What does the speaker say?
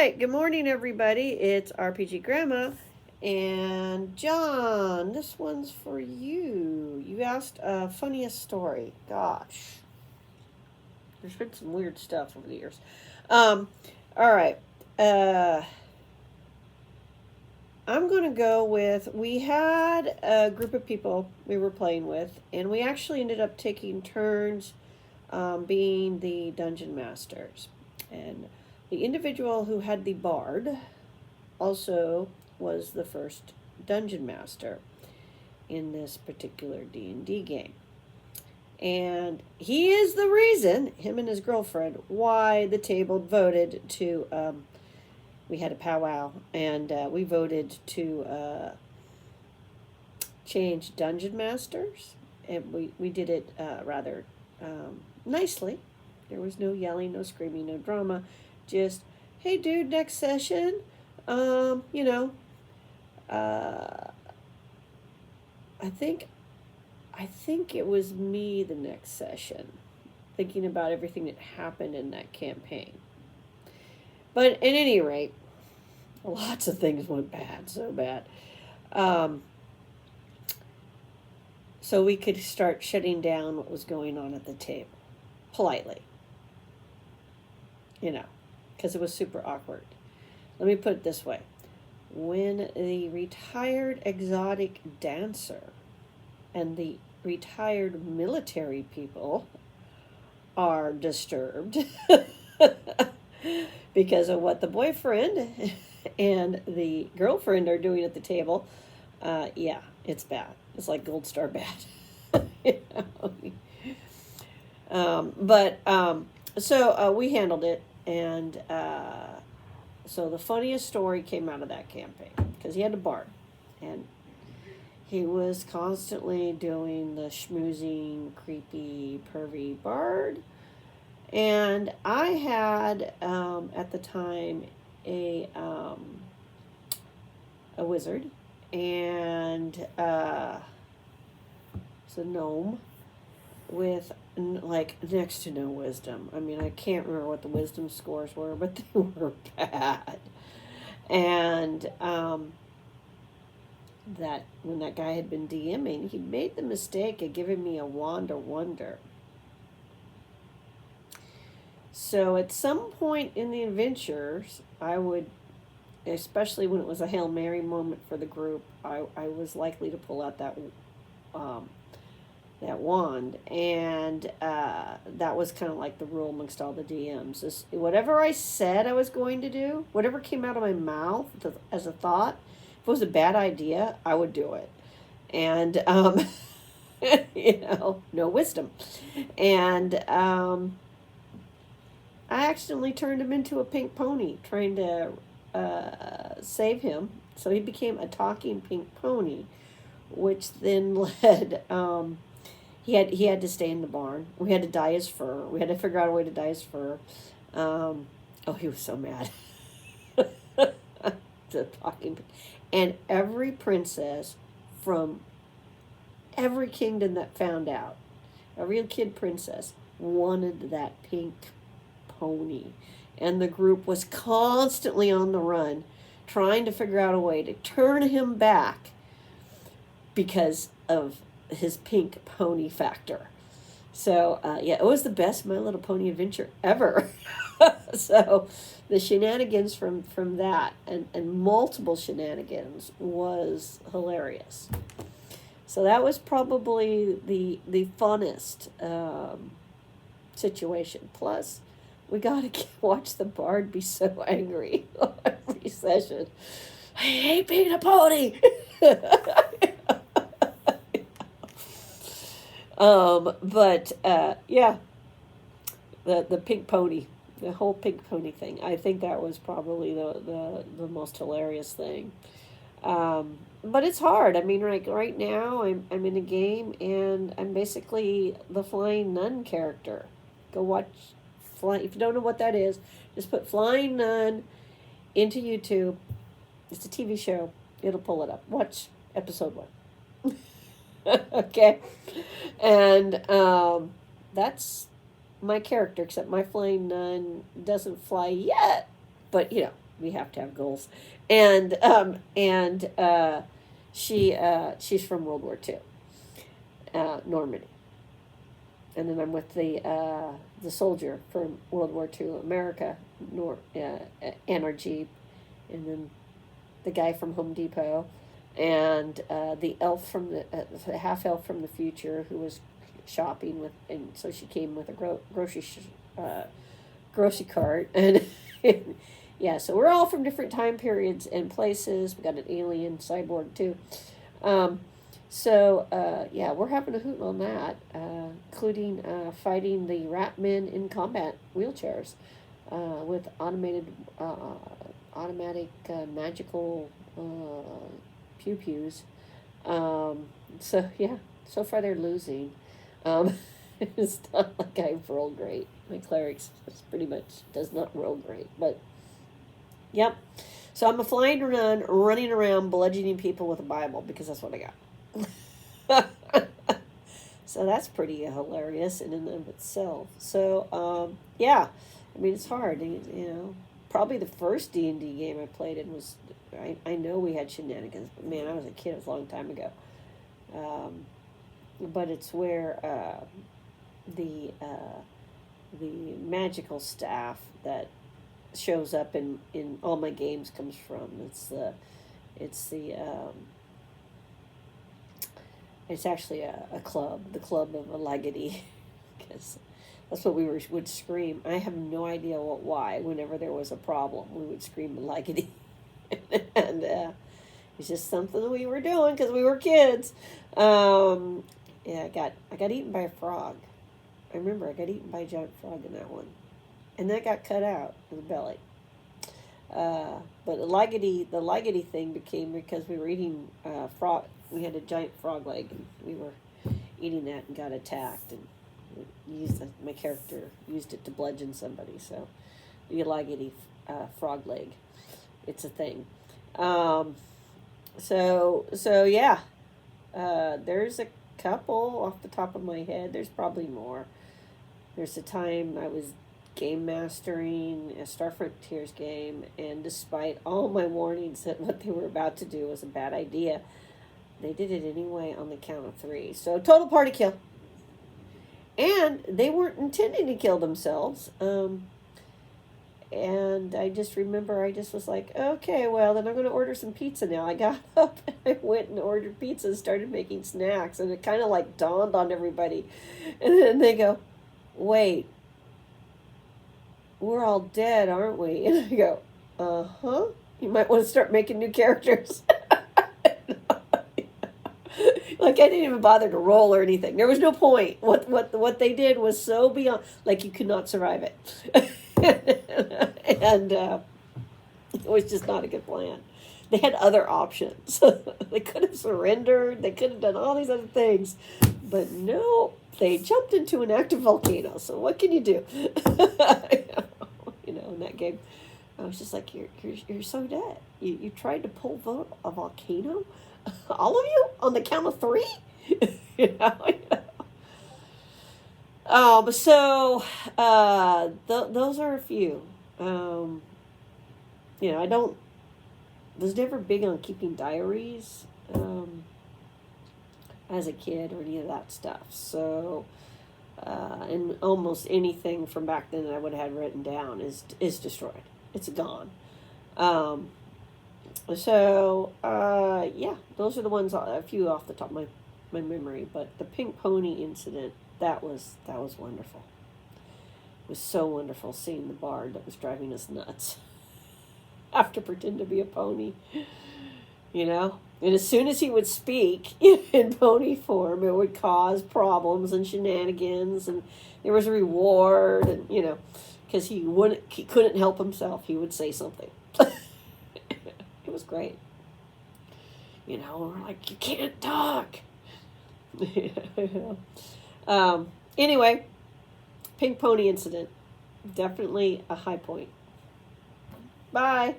right, good morning, everybody. It's RPG Grandma. And John, this one's for you. You asked a funniest story. Gosh, there's been some weird stuff over the years. Um, all right. Uh, I'm going to go with we had a group of people we were playing with, and we actually ended up taking turns being the dungeon masters. And the individual who had the bard also was the first dungeon master in this particular D&D game. And he is the reason, him and his girlfriend, why the table voted to, we had a powwow, and we voted to change dungeon masters. And we did it rather nicely. There was no yelling, no screaming, no drama. Just, hey, dude, next session, you know, I think it was me the next session, thinking about everything that happened in that campaign. But at any rate, lots of things went bad, so bad. So we could start shutting down what was going on at the table, politely, because it was super awkward. Let me put it this way. When the retired exotic dancer and the retired military people are disturbed because of what the boyfriend and the girlfriend are doing at the table, yeah, it's bad. It's like gold star bad. So we handled it, and so the funniest story came out of that campaign because he had a bard, and he was constantly doing the schmoozing, creepy, pervy bard. And I had, at the time, a wizard, and it's a gnome with like next to no wisdom. I mean, I can't remember what the wisdom scores were, but they were bad. And that when that guy had been DMing, he made the mistake of giving me a wand of wonder. So at some point in the adventures, I would, especially when it was a Hail Mary moment for the group, I was likely to pull out that wand, and that was kind of like the rule amongst all the DMs. Whatever I said I was going to do, whatever came out of my mouth as a thought, if it was a bad idea, I would do it. And no wisdom. And I accidentally turned him into a pink pony trying to save him. So he became a talking pink pony, which then led, he had to stay in the barn. We had to dye his fur. We had to figure out a way to dye his fur. He was so mad. The talking, and every princess from every kingdom that found out, every kid princess wanted that pink pony, and the group was constantly on the run trying to figure out a way to turn him back because of his pink pony factor. So it was the best My Little Pony adventure ever. So the shenanigans from that and multiple shenanigans was hilarious. So that was probably the funnest situation. Plus, we got to watch the bard be so angry every session. I hate being a pony. Yeah, the pink pony, the whole pink pony thing. I think that was probably the most hilarious thing. But it's hard. I mean, right now, I'm in a game, and I'm basically the Flying Nun character. Go watch If you don't know what that is, just put Flying Nun into YouTube. It's a TV show. It'll pull it up. Watch episode 1. Okay, and that's my character. Except my Flying Nun doesn't fly yet, but we have to have goals. And she's from World War II, Normandy. And then I'm with the soldier from World War II, America, NRG, and then the guy from Home Depot, and the elf from the half elf from the future who was shopping with, and so she came with a grocery cart, and yeah, so we're all from different time periods and places. We got an alien cyborg too. Yeah, we're having a hoot on that, including fighting the rat men in combat wheelchairs with automatic magical pew pews. Yeah, so far they're losing. It's not like I roll great. My clerics pretty much does not roll great, but yep. So I'm a flying run, running around, bludgeoning people with a Bible because that's what I got. So that's pretty hilarious in and of itself. So yeah, I mean it's hard. You know, probably the first D&D game I played in was I know we had shenanigans, but man, I was a kid. It was a long time ago. But it's where the magical staff that shows up in all my games comes from. It's actually a club, the Club of Leggedy, because that's what would scream. I have no idea why. Whenever there was a problem, we would scream Leggedy, and it's just something we were doing because we were kids. Yeah, I got eaten by a frog. I remember I got eaten by a giant frog in that one, and that got cut out in the belly. But the Leggedy thing became because we were eating frog. We had a giant frog leg, and we were eating that and got attacked. And my character used it to bludgeon somebody. So the Leggedy frog leg, it's a thing. So yeah, there's a couple off the top of my head. There's probably more. There's a time I was game mastering a Star Frontiers game, and despite all my warnings that what they were about to do was a bad idea, they did it anyway on the count of 3. So total party kill. And they weren't intending to kill themselves. And I just remember I just was like, okay, well, then I'm going to order some pizza now. I got up and I went and ordered pizza and started making snacks. And it kind of like dawned on everybody. And then they go, wait, we're all dead, aren't we? And I go, uh-huh. You might want to start making new characters. Like I didn't even bother to roll or anything. There was no point. What they did was so beyond, like you could not survive it. And it was just not a good plan. They had other options. They could have surrendered. They could have done all these other things. But no, they jumped into an active volcano. So what can you do? You know, in that game, I was just like, you're so dead. You tried to pull a volcano? All of you? On the count of 3? You know? Those are a few. You know, I was never big on keeping diaries as a kid or any of that stuff. So, and almost anything from back then that I would have had written down is destroyed. It's gone. Yeah, those are the ones, a few off the top of my memory. But the pink pony incident, that was wonderful. It was so wonderful seeing the bard that was driving us nuts. Have to pretend to be a pony, you know? And as soon as he would speak in pony form, it would cause problems and shenanigans, and there was a reward, and, you know, because he couldn't help himself. He would say something. It was great. You know, we're like, you can't talk. Anyway, pink pony incident. Definitely a high point. Bye.